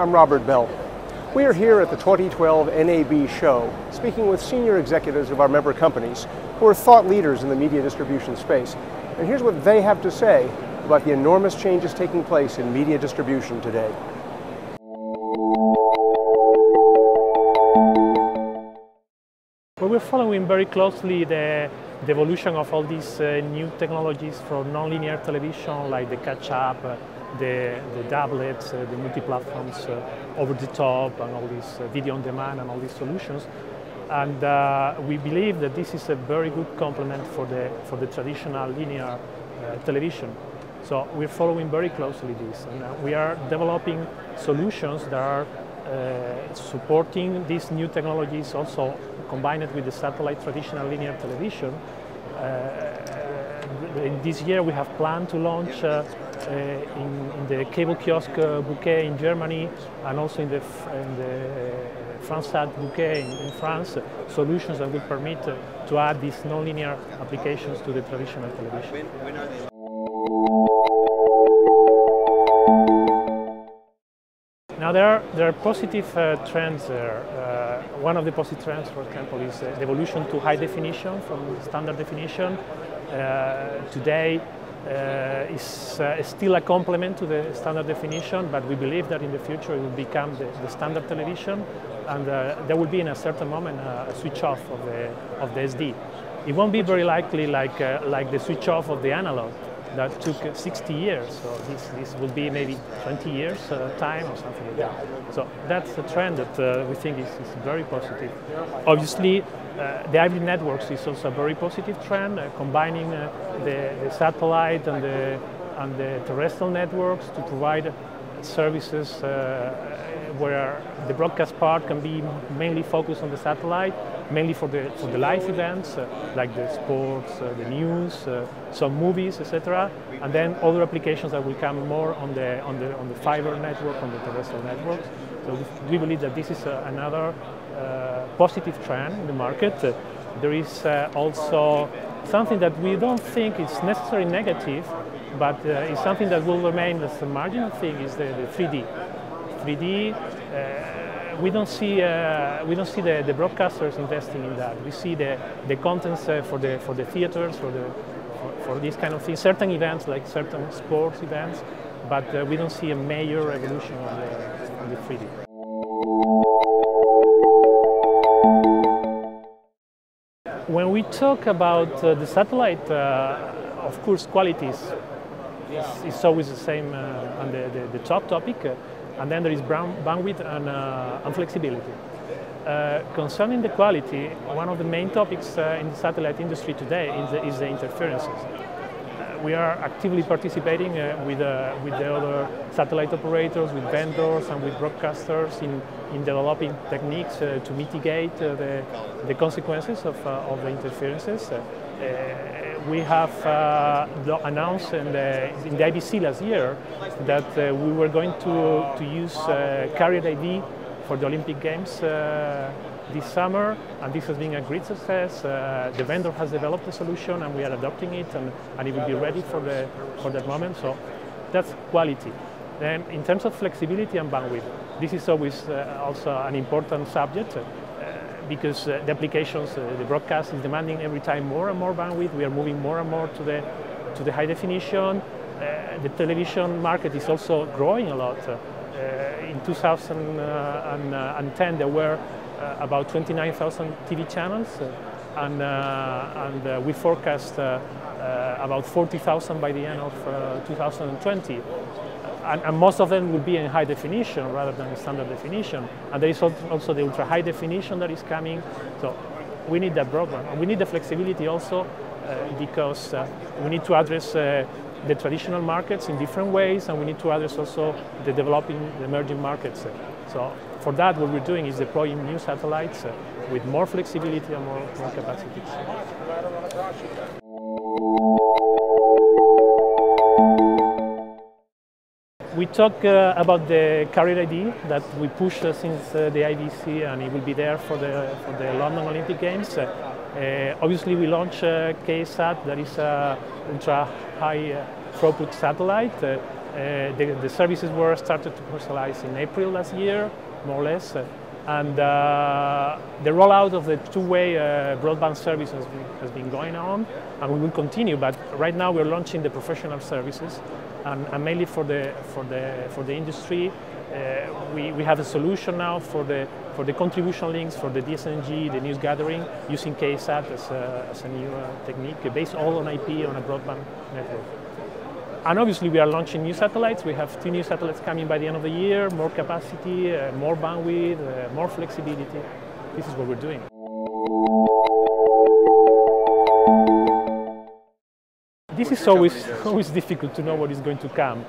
I'm Robert Bell. We are here at the 2012 NAB show, speaking with senior executives of our member companies who are thought leaders in the media distribution space. And here's what they have to say about the enormous changes taking place in media distribution today. Well, we're following very closely the evolution of all these new technologies for nonlinear television, like the catch-up, the tablets, the multi-platforms, over-the-top, and all these video on demand and all these solutions. And we believe that this is a very good complement for the traditional linear television. So we're following very closely this, and we are developing solutions that are supporting these new technologies, also combined with the satellite traditional linear television. In this year we have planned to launch in the cable kiosk bouquet in Germany, and also in the Fransat bouquet in France, solutions that will permit to add these nonlinear applications to the traditional television. Now there are positive trends there. One of the positive trends, for example, is the evolution to high definition from standard definition. Today is still a complement to the standard definition, but we believe that in the future it will become the standard television, and there will be in a certain moment a switch off of the SD. It won't be very likely like the switch off of the analog that took 60 years, so this will be maybe 20 years time or something like that. So that's a trend that we think is very positive. Obviously, the hybrid networks is also a very positive trend, combining the satellite and the terrestrial networks to provide services where the broadcast part can be mainly focused on the satellite, mainly for the live events like the sports, the news, some movies, etc. And then other applications that will come more on the fiber network, on the terrestrial networks. So we believe that this is another positive trend in the market. There is also something that we don't think is necessarily negative, but is something that will remain as a marginal thing, is the 3D. 3D, we don't see the broadcasters investing in that. We see the contents for the theaters, for these kind of things, certain events like certain sports events, but we don't see a major evolution on the 3D. When we talk about the satellite, of course, quality is always the same on the top topic. And then there is bandwidth and flexibility. Concerning the quality, one of the main topics in the satellite industry today is the interferences. We are actively participating with the other satellite operators, with vendors and with broadcasters in developing techniques to mitigate the consequences of the interferences. We have announced in the IBC last year that we were going to use carrier ID for the Olympic Games this summer, and this has been a great success. The vendor has developed a solution and we are adopting it, and it will be ready for that moment. So that's quality. Then in terms of flexibility and bandwidth, this is always also an important subject. Because the applications, the broadcast is demanding every time more and more bandwidth. We are moving more and more to the high definition. The television market is also growing a lot. In 2010, there were about 29,000 TV channels, and we forecast about 40,000 by the end of 2020. And most of them will be in high definition rather than standard definition. And there is also the ultra high definition that is coming. So we need that broadband. And we need the flexibility also because we need to address the traditional markets in different ways, and we need to address also the developing, the emerging markets. So for that, what we're doing is deploying new satellites with more flexibility and more capacities. We talk about the carrier ID that we push since the IBC, and it will be there for the London Olympic Games. Obviously, we launched KSAT, that is ultra high throughput satellite. The services were started to commercialize in April last year, more or less. And the rollout of the two-way broadband service has been going on, and we will continue. But right now we're launching the professional services, and mainly for the industry. We have a solution now for the contribution links for the DSNG, the news gathering, using KSAT as a new technique based all on IP on a broadband network. And obviously we are launching new satellites. We have 2 new satellites coming by the end of the year, more capacity, more bandwidth, more flexibility. This is what we're doing. This is always difficult to know what is going to come,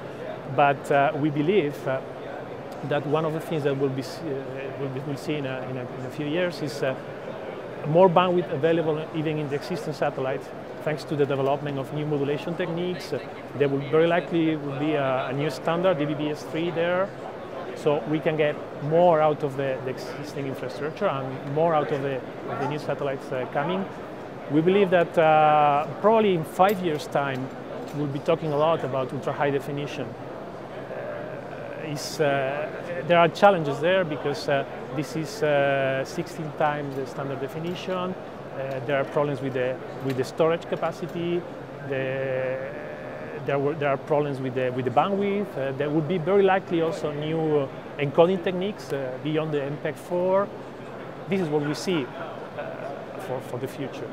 but we believe that one of the things that we'll see in a few years is more bandwidth available even in the existing satellites, thanks to the development of new modulation techniques. There will very likely be a new standard, DVB-S3 there, so we can get more out of the existing infrastructure and more out of the new satellites coming. We believe that probably in 5 years' time, we'll be talking a lot about ultra-high definition. There are challenges there because this is 16 times the standard definition. There are problems with the storage capacity. There are problems with the bandwidth. There would be very likely also new encoding techniques beyond the MPEG-4. This is what we see for the future.